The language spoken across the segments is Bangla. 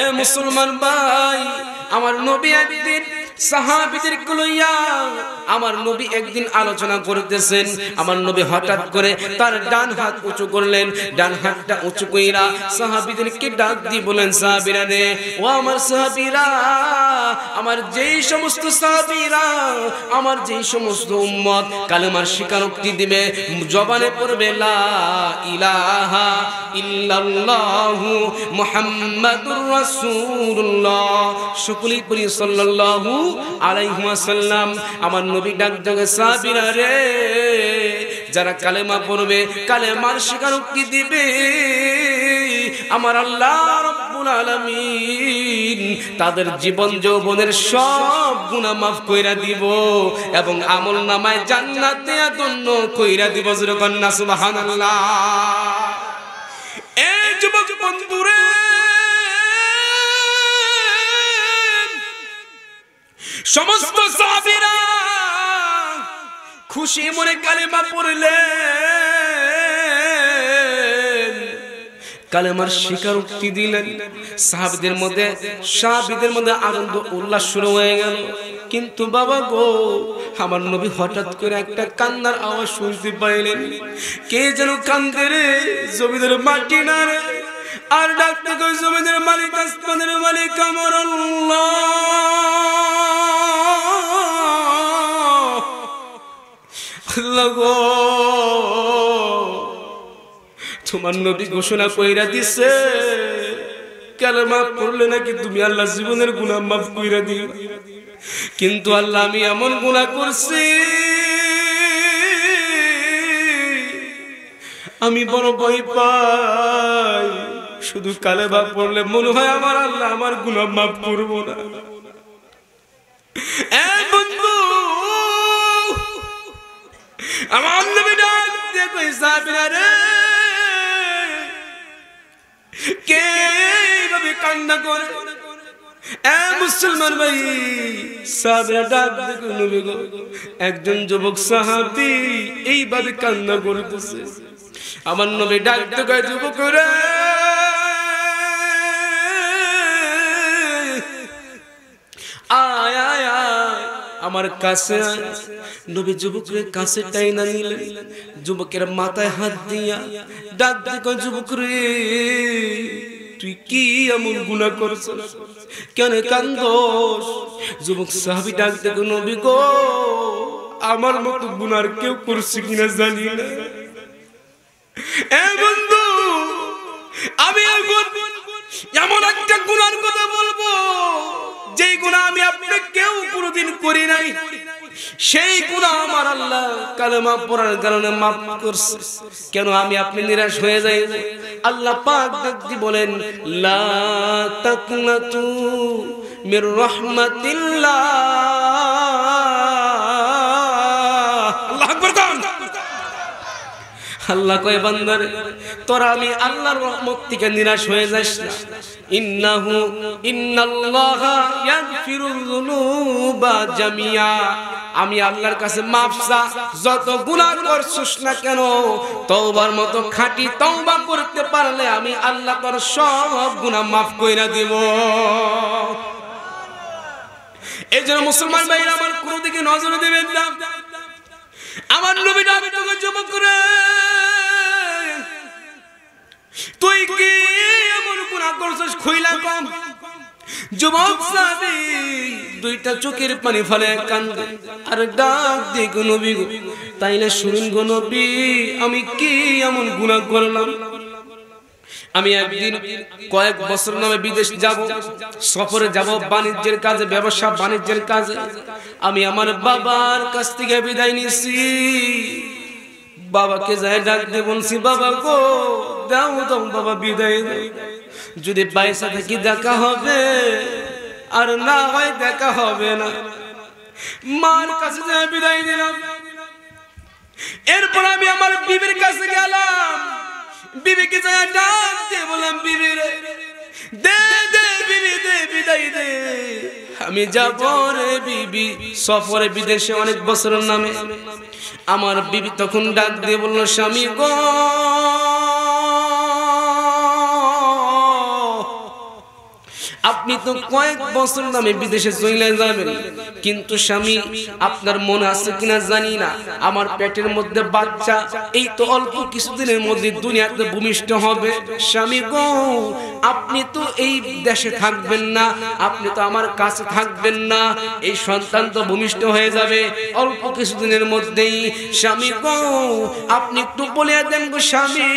এ মুসলমান ভাই, আমার নবী একদিন সাহাবীদেরকে লইয়া আমার নবী একদিন আলোচনা করতেছেন। আমার নবী হঠাৎ করে তার ডান হাত উঁচু করলেন, ডান হাতটা উঁচু কইরা সাহাবীদেরকে ডাক দিয়ে বলেন, সাহাবীরা রে, ও আমার সাহাবীরা, আমার যেই সমস্ত সাহাবীরা, আমার যেই সমস্ত উম্মত কালেমার স্বীকারোক্তি দিবে, জবানে পড়বে লা ইলাহা ইল্লাল্লাহু মুহাম্মাদুর রাসূলুল্লাহ, সকলেই পড়ি সাল্লাল্লাহু আলাইহি ওয়াসাল্লাম। আমার নবী ডাক দিয়ে সাহাবীরা রে, যারা কালেমা পড়বে, কালেমার স্বীকারোক্তি দিবে, আমার আল্লাহ রাব্বুল আলামিন তাদের জীবন যৌবনের সব গুনাহ মাফ কইরা দিব এবং আমলনামায় জান্নাতে আদন্য কইরা দিব। জোরে কন্না সুবহানাল্লাহ। এই যুবক বন্ধুরে, সমস্ত সাহাবীরা খুশি মনে কালেমা পড়লেন, কালেমার স্বীকারোক্তি দিলেন। সাহাবীদের মধ্যে আনন্দ উল্লাস শুরু হয়ে গেল। কিন্তু বাবা গো, আমার নবী হঠাৎ করে একটা কান্নার আওয়াজ শুনতে পাইলেন। কে যেন কান্দে রে, জমিদের মাটি না রে, আর ডাকতে কই, জমিদের মালিক, আসমানের মালিক আমার আল্লাহ। আল্লাহ গো, তোমার নবী ঘোষণা কইরা দিছে, কালেমা পড়লে নাকি তুমি আল্লাহ জীবনের গুনাহ মাফ কইরা দিও। কিন্তু আল্লাহ, আমি এমন গুনাহ করছি, আমি বড় ভয় পাই, শুধু কালেমা পড়লে মনে হয় আমার আল্লাহ আমার গুনাহ মাফ করব না। এই বন্ধু, আমার নবী ডাক দিয়ে কই, সাহাবীরা রে, কে এইভাবে কান্না করে? এ মুসলমান ভাই, সাহাবীরা ডাক দিয়ে কই, নবী গো, একজন যুবক সাহাবী এইভাবে কান্না করতেছে। আমার নবী ডাক দিয়ে কই, যুবক রে, আয় আয় আয় আমার কাছে। নবী যুবকের কাছে টাইনা নিলেন, যুবকের মাথায় হাত দিয়া ডাক দিয়ে কয়, যুবক রে, তুই কি এমন গুনাহ করছিস, কেন কান্দোস? যুবক সাহাবী ডাক দিয়ে কয়, নবী গো, আমার মতো গুনাহ কেউ করছে কিনা জানি না। এ বন্ধু, আমি এমন একটা গুনার কথা বলবো, যেই গুনাহ আমি আপনি কেউ কোনোদিন করি নাই, সেই গুনাহ আমার আল্লাহ কালেমা পড়ার কারণে মাফ করছে। কেন আমি আপনি নিরাশ হয়ে যাই? আল্লাহ পাক দেখি বলেন, লা তাকনাতু মির রাহমাতিল্লাহ। আল্লাহু আকবার। আল্লাহ কয়, বান্দারে, তোরা আমি আল্লাহর রহমত থেকে নিরাশ হয়ে যাস না। ইন্নাল্লাহা ইয়াগফিরুয যুনুবা জামিয়া, আমি আল্লাহর কাছে মাফ চা, যত গুনাহ করছিস না কেন, তওবার মতো খাঁটি তওবা করতে পারলে আমি আল্লাহ তোর সব গুনাহ মাফ কইরা দিব। এইজন্য মুসলমান ভাইরা আমার, কোন দিকে নজর দিবেন না। আমার নবী ডাক দিয়ে, যুবক রে, তুই কি এমন গুনাহ করছিস, খুইলা কম। যুবক সাহাবী দুইটা চোখের পানি ফেলে কান্দে আর ডাক দিয়ে, গো নবী গো, তাইলে শুনুন গো নবী, আমি কি এমন গুনাহ করলাম? আমি একদিন কয়েক বছর নামে বিদেশ যাব, সফরে যাব, বাণিজ্যের কাজে, ব্যবসা বাণিজ্যের কাজে। আমি আমার বাবার কাছ থেকে বিদায় নিছি। বাবাকে যাই ডাক দিয়ে বলছি, বাবা গো, দাও দাও বাবা, বিদায় দাও, যদি পয়সা থেকে দেখা হবে, আর না হয় দেখা হবে না। মার কাছে যাই বিদায় দিলাম। এরপর আমি আমার বিবির কাছে গেলাম, বিবিকে যাই ডাক দিয়ে বললাম, বিবি রে, দে দে বিবি, দে বিদায় দে, আমি যাব রে বিবি সফরে বিদেশে অনেক বছরের নামে। আমার বিবি তখন ডাক দিয়ে বলল, স্বামী গো, আপনি তো কয়েক বছর নামে বিদেশে চলে যাবেন, কিন্তু স্বামী আপনার মনে আছে কিনা জানি না, আমার পেটের মধ্যে বাচ্চা এই তো অল্প কিছুদিনের মধ্যে দুনিয়াতে ভূমিষ্ঠ হবে। স্বামী গো, আপনি তো এই দেশে থাকবেন না, আপনি তো আমার কাছে থাকবেন না, এই সন্তান তো ভূমিষ্ঠ হয়ে যাবে অল্প কিছুদিনের মধ্যেই। স্বামী গো, আপনি একটু বলে দেন গো স্বামী,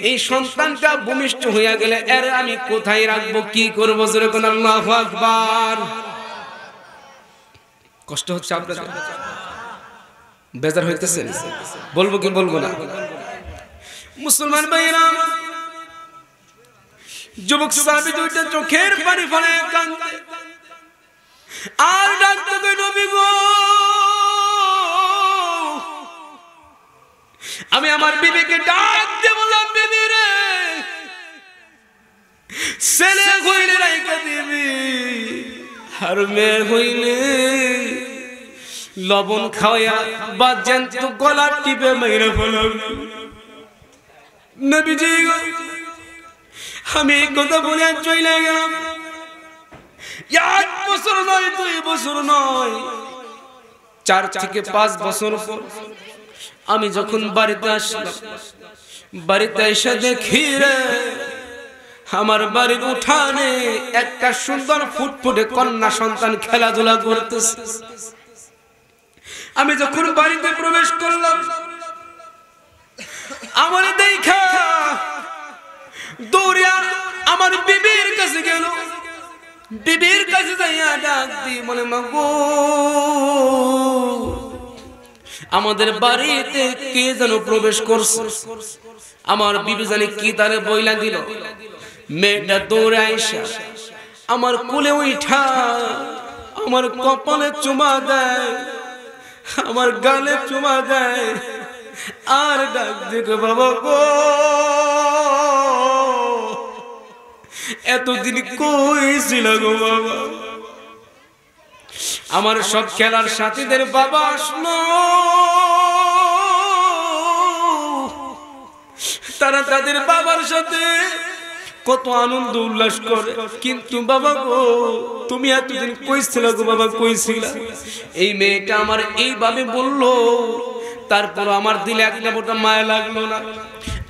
এই সন্তানটা ভূমিষ্ঠ হয়ে গেলে এর আমি কোথায় রাখবো, কি করবো? যেরকম আল্লাহু আকবার। কষ্ট হচ্ছে আপনাদের? বেজার হইতেছেন? বলবো কি বলবো না? মুসলমান ভাইরা, যুবক সাহাবী দুইটা চোখের পানি ফেলে কাঁদে আর ডাকতে কই, নবী গো, আমি আমার বিবিকে ডাক দিয়ে বললাম, বিবি রে, ছেলে হইলে রাইখা দিবি, আর মেয়ে হইলে লবণ খাওয়া বা জ্যান্ত গলা টিপে মেরে ফেলাবি। নবীজি গো, আমি এই কথা বলে চলে গেলাম। 1 বছর নয়, 2 বছর নয়, 4 থেকে 5 বছর পর আমি যখন বাড়িতে আসলাম, বাড়িতে এসে দেখি রে, আমার বাড়ির উঠানে একটা সুন্দর ফুটফুটে কন্যা সন্তান খেলাধুলা করতেছে। আমি যখন বাড়িতে প্রবেশ করলাম, আমার দেখা দৌড়িয়া আমার বিবির কাছে গেল। বিবির কাছে যাইয়া ডাক দি, বলে, মা গো, আমাদের বাড়িতে কে যেন প্রবেশ করছে। আমার বিবি জানি কি তারে বইলা দিল। মেয়েটা দৌড়ে আইসা আমার কোলে উঠা আমার কপালে চুমা দেয়, আমার গালে চুমা দেয়, আর ডাক দিকে, বাবা গো, এতদিন কই ছিল গো বাবা? আমার সব খেলার সাথীদের বাবা আসলো, তারা তাদের বাবার সাথে কত আনন্দ উল্লাস করে, কিন্তু বাবা গো, তুমি এতদিন কইছিল গো বাবা, কইছিল? এই মেয়েটা আমার এইভাবে বললো, তারপর আমার দিলে একটা ফোঁটা মায়া লাগলো না।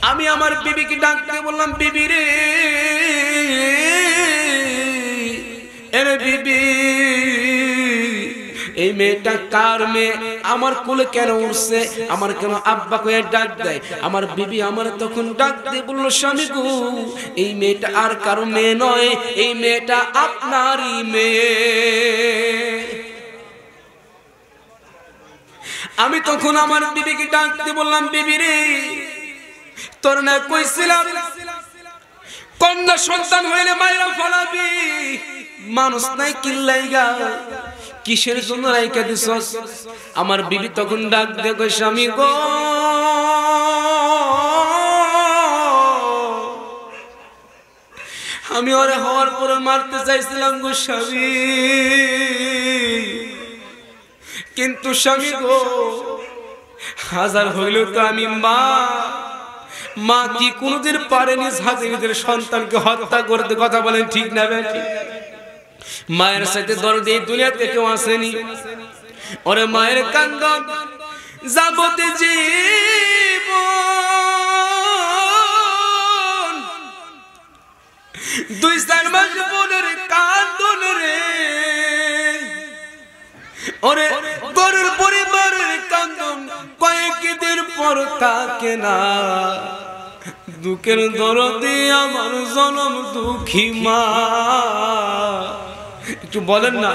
আমি আমার বিবিকে ডাকতে বললাম, বিবি রে, এরে বিবি, এই মেয়েটা কার মেয়ে? আমার কোলে কেন উঠছে? আমার কেন আব্বা কয়ে ডাক দেয়? আমার বিবি আমার তখন ডাক দিয়ে বললো, স্বামী গো, এই মেয়েটা আর কারো মেয়ে নয়, এই মেয়েটা আপনারই মেয়ে। আমি তখন আমার বিবিকে ডাক দিয়ে বললাম, বিবি রে, তোর না কইছিলাম কন্যা সন্তান হইলে মাইরা ফলাবি, মানুষ নাই কিল্লাইগা, কিসের জন্য রাইখা দিছস? আমার বিবি তখন ডাক দিয়ে কই, স্বামী গো, আমি ওরে হওয়ার পরে মারতে চাইছিলাম গো স্বামী, কিন্তু স্বামী গো, হাজার হইলেও তো আমি মা। মা কি কোনদিন পারেনি নিজের সন্তানকে হত্যা করতে? কথা বলেন ঠিক না বেঠিক? মায়ের সাথে দরদ এই দুনিয়াতে কেউ আসেনি। ওরে মায়ের কান্দন যাবতে জীবন, 2-4 মাস বোনের কান্দন রে, ওরে গরুর পরিবারের কান্দন কয়েকদিন পর থাকে না। দুঃখের দরদে আমার জনম দুঃখী মা। একটু বলেন না,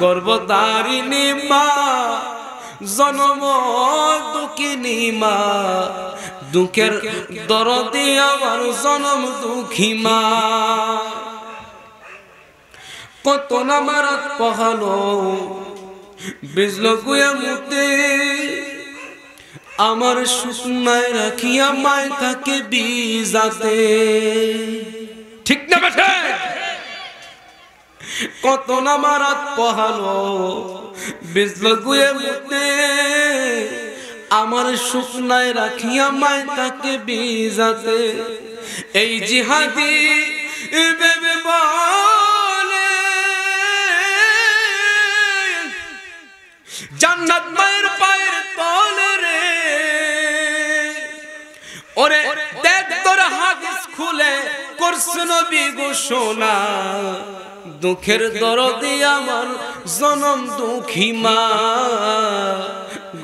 গর্ভধারিণী মা, জনম দুঃখিনী মা, দুঃখের দরদে আমার জনম দুঃখী মা। কত না মারাত পহালো বিজল গুয়া মুতে, আমার শুকনায় রাখিয়া মায় তাকে বিজাতে। ঠিক না বেঠে? কত না মারাত পহালো বিজল গুয়া মুতে, আমার শুকনায় রাখিয়া মায় তাকে বিজাতে। এই জিহাদি বেবে নবী গো সোনা দুঃখের দরদে আমার জনম দুঃখী মা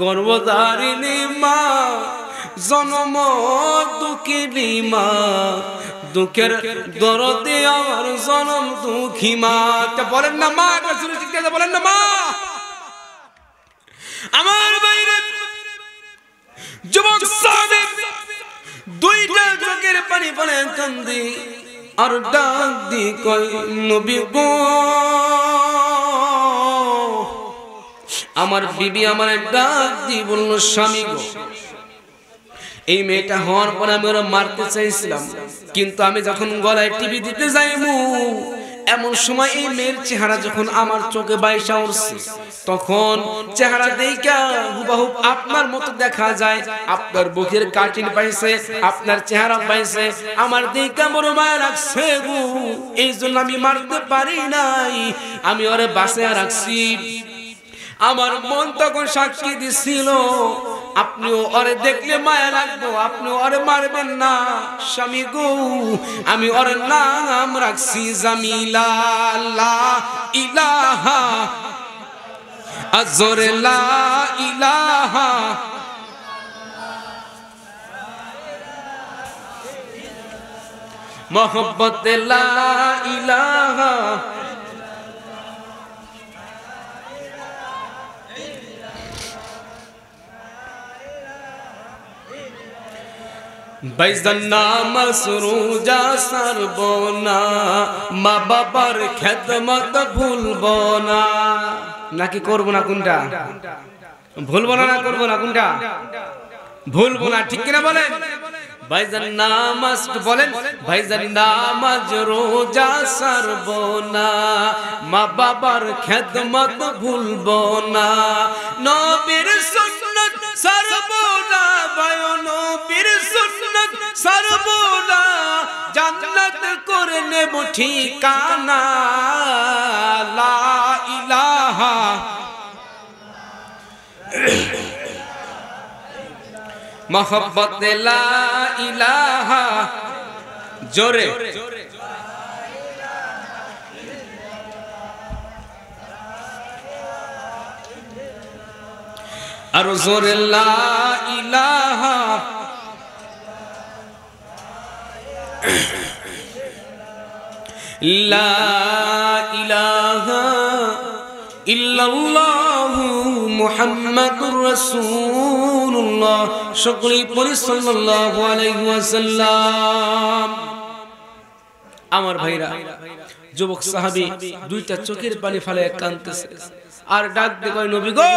গর্ভধারিণী মা জনম দুঃখিনী মা দুঃখের দরদে আমার জনম দুঃখী মা বলেন না মা বলেন না মা আমার বাইরে যুবক সাহেব দুইটা চোখের পানি পড়ে কান্দি আর ডাক দি কই নবী গো আমার বিবি আমার ডাক দি বলল স্বামী গো এই মেয়েটা হওয়ার পর আমি ওরা মারতে চাইছিলাম কিন্তু আমি যখন গলায় টিভি দিতে যাইমু এমন সময় এই মেয়ের চেহারা যখন আমার চোখে বাইসা উঠছে তখন চেহারা দেখা হুবহু আপনার মতো দেখা যায় আপনার বুকের কাটিং পাইছে আপনার চেহারা পাইছে আমার দেখা বড় মায়া লাগছে গো এই জন্য আমি মারতে পারি নাই আমি ওরে বাঁচিয়ে রাখছি আমার মন তখন সাক্ষী দিছিল আপনিও ওরে দেখলে মায়া লাগবো আপনিও ওরে মারবেন না স্বামী গো আমি ওর নাম রাখছি জামিলা লা ইলাহা আজরে লা ইলাহা মোহব্বত লা ইলাহা বাইজান নামাজ রোজা ছাড়বো না মা বাবার খেদমত ভুলবো না নাকি করবো না কোনটা ভুলবো না করবো না কোনটা ভুলবো না ঠিক কিনা বলেন ভাইজান নামাজ বলেন ভাইজান নামাজ রোজা ছাড়বো না মা বাবার খেদমত ভুলবো না নবীর সুন্নাত ছাড়বো না ভাই নবীর সুন্নাত ছাড়বো না জান্নাত করে নেব ঠিকানা লা ইলাহা মোহব্বত লা ইলাহা জোরে আর জোরে লা ইলাহা লা ইলাহা ইল্লাল্লাহু মুহাম্মাদুর রাসূলুল্লাহ সকলেই পড়ি সাল্লাল্লাহু আলাইহি ওয়াসাল্লাম আমার ভাইরা যুবক সাহাবী দুইটা চোখের পানি ফেলে কাঁদতেছে আর ডাক দিয়ে কয় নবী গো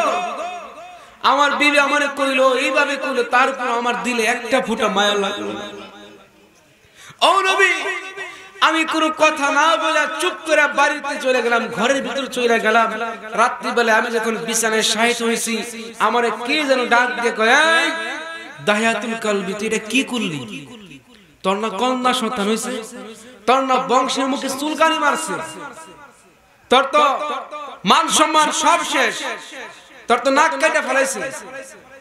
আমার বিবি আমারে কইলো এইভাবে কইলো তারপর আমার দিলে একটা ফোঁটা মায়া লাগলো না ও নবী আমি কোনো কথা না বলে চুপ করে বাড়িতে চলে গেলাম ঘরের ভিতর চলে গেলাম রাত্রি বেলা আমি যখন বিছানায় শায়িত হইছি আমারে কে যেন ডাক দিয়ে কয় এই দাহিয়াতুল কলবি তুই এটা কি করলি তোর না কন্যা সন্তান হইছে তোর না বংশের মুখে চুলকানি মারছে তোর তো মান সম্মান সব শেষ তোর তো নাক কেটে ফেলাইছে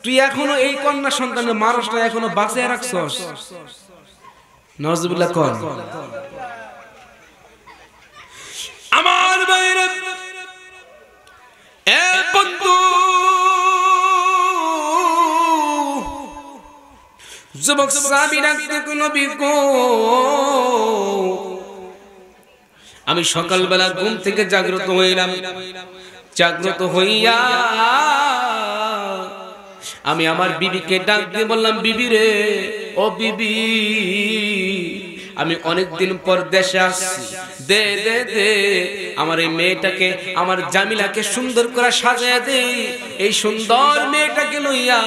তুই এখনো এই কন্যা সন্তানের মানুষটা এখনো বাঁচিয়ে রাখছস নাউজুবিল্লাহ কোন আমার বাইরে এ বন্ধু যুবক সাহাবী ডাকতে নবী গো আমি সকালবেলা ঘুম থেকে জাগ্রত হইলাম জাগ্রত হইয়া আমি আমার বিবিকে ডাক দিয়ে বললাম বিবি রে ও বিবি আমি অনেক দিন পর দেশে আসছি দে দে দে আমার এই মেয়েটাকে আমার জামিলাকে সুন্দর করে সাজিয়ে দে এই সুন্দর মেয়েটাকে লইয়া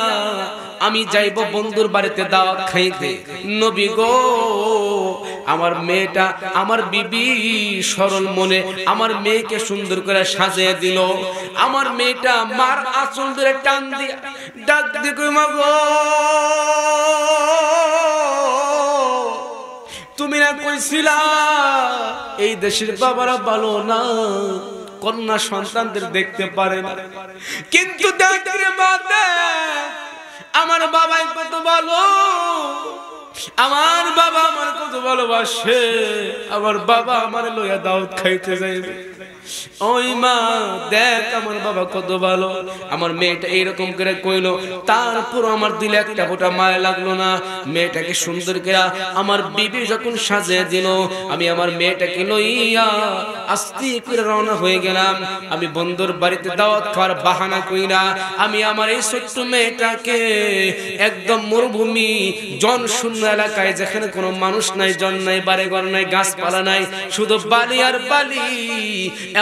আমি যাইব বন্ধুর বাড়িতে দাওয়াত খাইতে নবী গো আমার মেয়েটা আমার বিবি সরল মনে আমার মেয়েকে সুন্দর করে সাজিয়ে দিল আমার মেয়েটা মার আঁচল ধরে টান দিয়ে ডাক দিয়ে কই মা গো তুমি না কইছিলা এই দেশের বাবারা ভালো না কন্যা সন্তানদের দেখতে পারে না কিন্তু দেখতে বাদে আমার বাবা কত ভালো আমার বাবা আমার কত ভালোবাসে, আমার বাবা আমার লইয়া দাওয়াত খাইতে যাইবে। ওই মা দেখ আমার বাবা কত ভালো। আমার মেয়েটা এইরকম করে কইলো, তারপর আমার দিলে একটা ফোঁটা মায়া লাগলো না। মেয়েটাকে সুন্দর করে আমার বিবি যখন সাজিয়ে দিল, আমি আমার মেয়েটাকে লইয়া আস্তে করে রওনা হয়ে গেলাম। আমি বন্ধুর বাড়িতে দাওয়াত খাওয়ার বাহানা কইরা আমি আমার এই ছোট্ট মেয়েটাকে একদম মরুভূমি জনশূন্য এলাকায়, যেখানে কোনো মানুষ নাই, জন নাই, বাড়িঘর নাই, গাছপালা নাই, শুধু বালি আর বালি,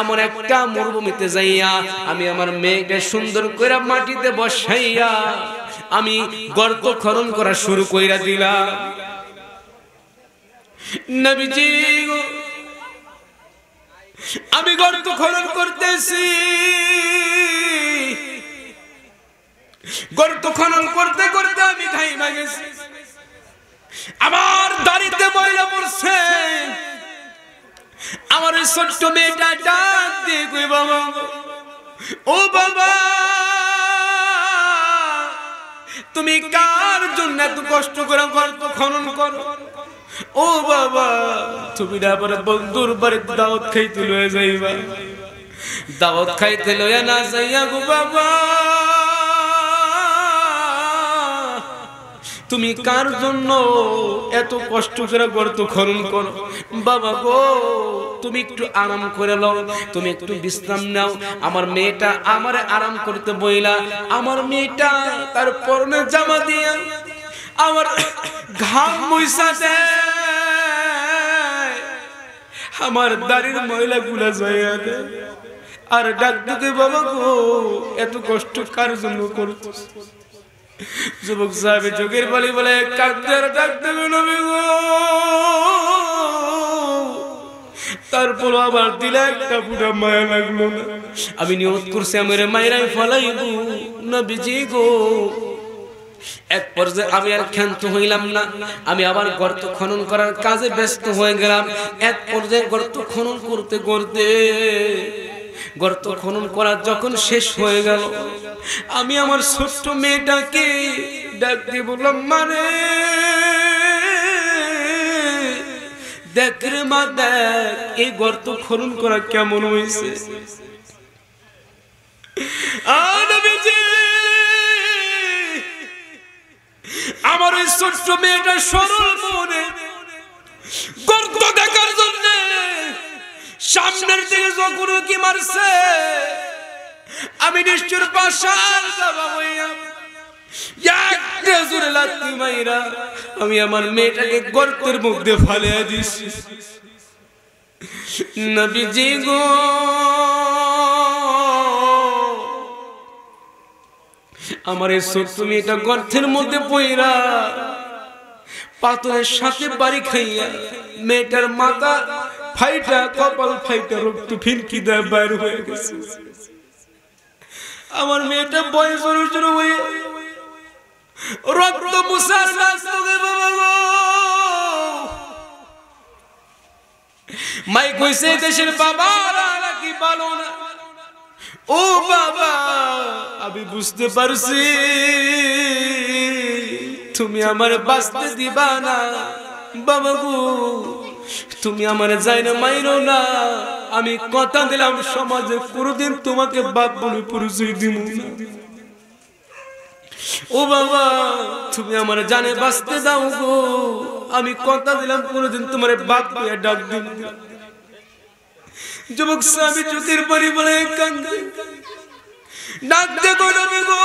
এমন একটা মরুভূমিতে যাইয়া আমি আমার মেয়েকে সুন্দর করে মাটিতে বসাইয়া আমি গর্ত খনন করা শুরু কইরা দিলাম। নবীজি গো, আমি গর্ত খনন করতেছি। গর্ত খনন করতে করতে আমি ঘাইমা গেছি, আমার দাড়িতে ময়লা পড়ছে। আমার ওই ছোট্ট মেয়েটা ডাক দিয়ে কই, বাবা ও বাবা, তুমি কার জন্য এত কষ্ট করে গর্ত খনন করো? ও বাবা, তুমি না পরে বন্ধুর বাড়িতে দাওয়াত খাইতে লয়ে যাইবা। দাওয়াত খাইতে লইয়া না যাইয়া গো বাবা, তুমি কার জন্য এত কষ্ট করে গর্ত খনন করো? বাবা গো, তুমি একটু আরাম করে নাও, তুমি একটু বিশ্রাম নাও। আমার মেয়েটা আমারে আরাম করতে বইলা, আমার মেয়েটা তার পরনে জামা দিয়া আমার ঘাম মুইসা দেয়, আমার দাড়ির ময়লা গুলা যাইয়া দেয়, আর ডাক দিকে, বাবা গো এত কষ্ট কার জন্য করছিস? যুবক সাহেব চোখের বালি বলে কাঁদতে ডাক দেবে, নবী গো। তারপর আবার দিলে একটা পুরা মায়া লাগলো না। আমি নিয়ত করছি আমার মায়েরাই ফলাইব, নবীজি গো। এক পর্যায়ে আমি আর ক্ষান্ত হইলাম না, আমি আবার গর্ত খনন করার কাজে ব্যস্ত হয়ে গেলাম। এক পর্যায়ে গর্ত খনন করতে করতে গর্ত খনন করা যখন শেষ হয়ে গেল, আমি আমার ছোট্ট মেয়েটাকে ডাক দিয়ে বললাম, মানে দেখ রে মা, দেখ এই গর্ত খনন করা কেমন হয়েছে। আমার ওই ছোট্ট মেয়েটা সরল মনে গর্ত দেখার জন্য সামনের দিকে যখন কি মারছে, আমি নিশ্চয় পাশার বাবা হইয়া একটা জোরে লাথি মাইরা আমি আমার মেয়েটাকে গর্তের মধ্যে ফালিয়ে দিছি। নবীজি গো, আমার এই ছোট্ট মেয়েটা গর্তের মধ্যে পইরা পাথরের সাথে বাড়ি খাইয়া মেয়েটার মাথা ফাইটা, কপাল ফাইটা, রক্ত ফিনকি দেয় বাইর হয়ে গেছে। আমার মেয়েটা বয়স শুরু হয়ে রক্ত মুসার নাচতে, বাবা গো। মাই কইছে দেশের বাবা নাকি ভালো না। ও বাবা, আমি বুঝতে পারছি তুমি আমার বাঁচতে দিবা না। বাবা গো, তুমি আমার যাই না মাইরো না। আমি কথা দিলাম সমাজে কোনদিন তোমাকে বাপ বলে পরিচয় দিব না। ও বাবা, তুমি আমার জানে বাঁচতে দাও গো। আমি কথা দিলাম কোনদিন তোমার বাপ বলে ডাক দিব না। যুবক স্বামী চোখের পানি বলে কান্দে, ডাকতে গলবে গো।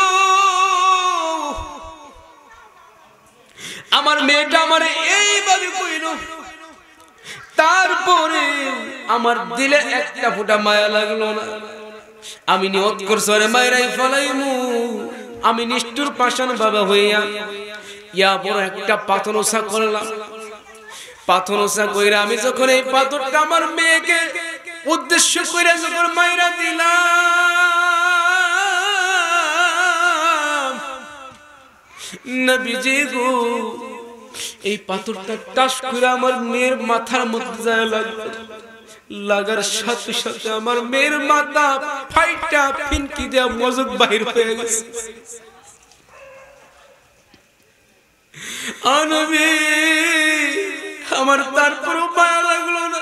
আমার মেয়েটা আমার এইভাবে কইল, তারপরে আমার দিলে একটা ফোঁটা মায়া লাগলো না। আমি নিয়ত করছি রে মায়েরাই ফলাইমু। আমি নিষ্ঠুর পাষাণ বাবা হইয়া ইয়া বড় একটা পাথর ওষা করলাম। পাথর ওষা কইরা আমি যখন এই পাথরটা আমার মেয়েকে উদ্দেশ্য কইরা যখন মাইরা দিলাম, নবীজি গো, এই পাথরটা টাস করে আমার মেয়ের মাথার মধ্যে যায় লাগলো। লাগার সাথে সাথে আমার মেয়ের মাথা ফাইটা ফিনকি দেয়া মজক বাহির হয়ে গেছে। নবী আমার তারপর মায়া লাগলো না,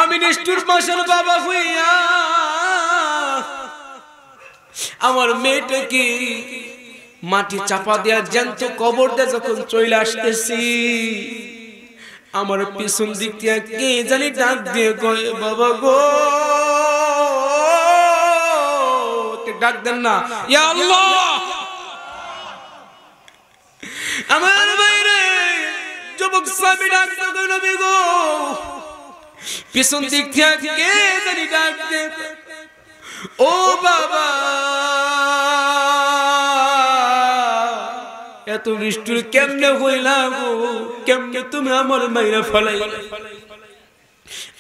আমি নিষ্ঠুর পাষাণ বাবা হইয়া আমার মেয়েটাকে মাটি চাপা দেয়া জ্যান্ত কবর দিয়ে যখন চলে আসতেছি, আমার পিছন দিক দিয়ে কে জানি ডাক দিয়ে কয় বাবা গো, ডাক দেন না ইয়া আল্লাহ। আমার বাইরে যুবক সাহাবী ডাক দিয়ে নবী গো, পিছন দিক থেকে কে জানি ডাক দিয়ে ও বাবা, এত নিষ্ঠুর কেমনে হইলা গো, কেমনে তুমি আমার মাইরা ফেলাইলা।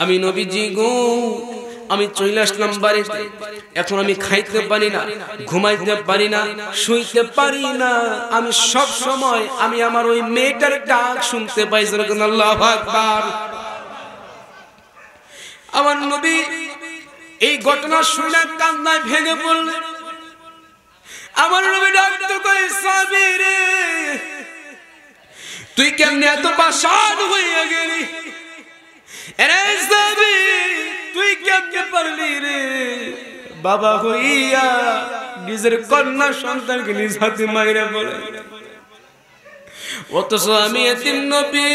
আমি নবীজি গো, আমি চলে আসলাম বাড়িতে, এখন আমি খাইতে পারি না, ঘুমাইতে পারি না, শুইতে পারি না, আমি সব সময় আমি আমার ওই মেয়েটার ডাক শুনতে পাই। আল্লাহু আকবার। আমার নবী এই ঘটনা শুনে কান্নায় ভেঙে পড়লেন। আমার নবী ডাকতে কই সাহাবী রে, তুই কেমনে এত পাষাণ হইয়া গেলি? আরে সাহাবী তুই কেমনে পারলি রে বাবা হইয়া নিজের কন্যা সন্তানকে নিজ হাতে মাইরা বলে? অথচ আমি এতিম নবী,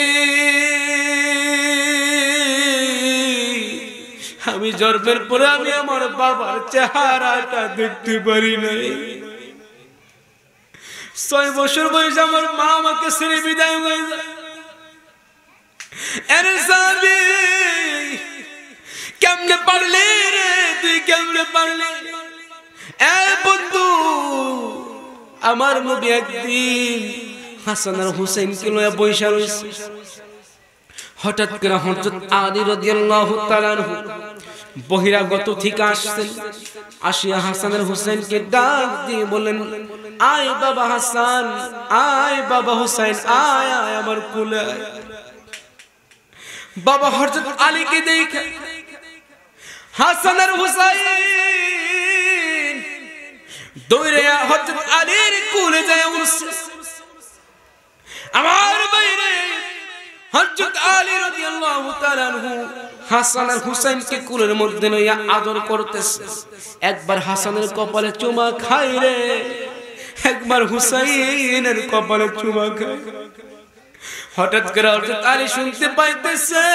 আমি জন্মের পরে আমি আমার বাবার চেহারাটা দেখতে পারি নাই। 6 বছর বয়সে আমার মা আমাকে ছেড়ে বিদায় হয়ে যায়। আরে সাহাবী কেমনে পারলি রে, তুই কেমনে পারলি? এ বন্ধু, আমার নবী একদিন হাসান আর হুসাইনকে লইয়া বইসা রইছে। হঠাৎ করে হযরত আলী রাদিয়াল্লাহু তাআলা আনহু বহিরাগত থেকে আসছেন। আসিয়া হাসান আর হুসাইনকে ডাক দিয়ে বলেন, আয় বাবা হাসান, আয় বাবা হুসাইন, আয় আয় আমার কোলে আয়। বাবা হযরত আলীকে দেখে হাসান আর হুসাইন দৌড়ে হযরত আলীর কোলে যায় উঠছে। আমার বাইরে হযরত আলী রাদিয়াল্লাহু তাআলা আনহু হাসান আর হুসাইনকে কোলের মধ্যে লইয়া আদর করতেছে। একবার হাসানের কপালে চুমা খায় রে, একবার হুসাইনের কপালে চুমা খায়। হঠাৎ করে হযরত আলী শুনতে পাইতেছে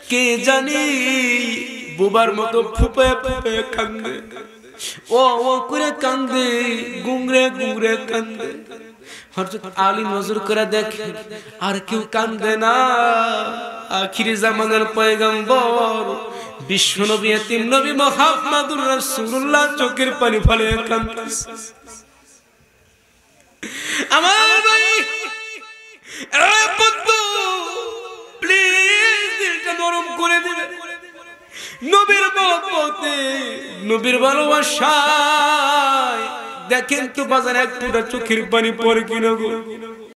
কে জানি বুবার মতো ফুপে ফুপে কান্দে, ও ও করে কান্দে, গুংরে গুংরে কান্দে। হযরত আলী নজর করে দেখে আর কেউ কান্দে না, আখির জামানার পয়গম্বর বিশ্বনবী এতিম নবী মুহাম্মদুর রাসূলুল্লাহ চোখের পানি ফেলে কাঁদতেছে। আমার ভাই এ বন্ধু প্লিজ দিলটা নরম করে দিবে, নবীর মহব্বতে নবীর ভালোবাসায় দেখেন তো বাজারে এক ফোঁটা চোখের পানি পড়ে কিনা গো।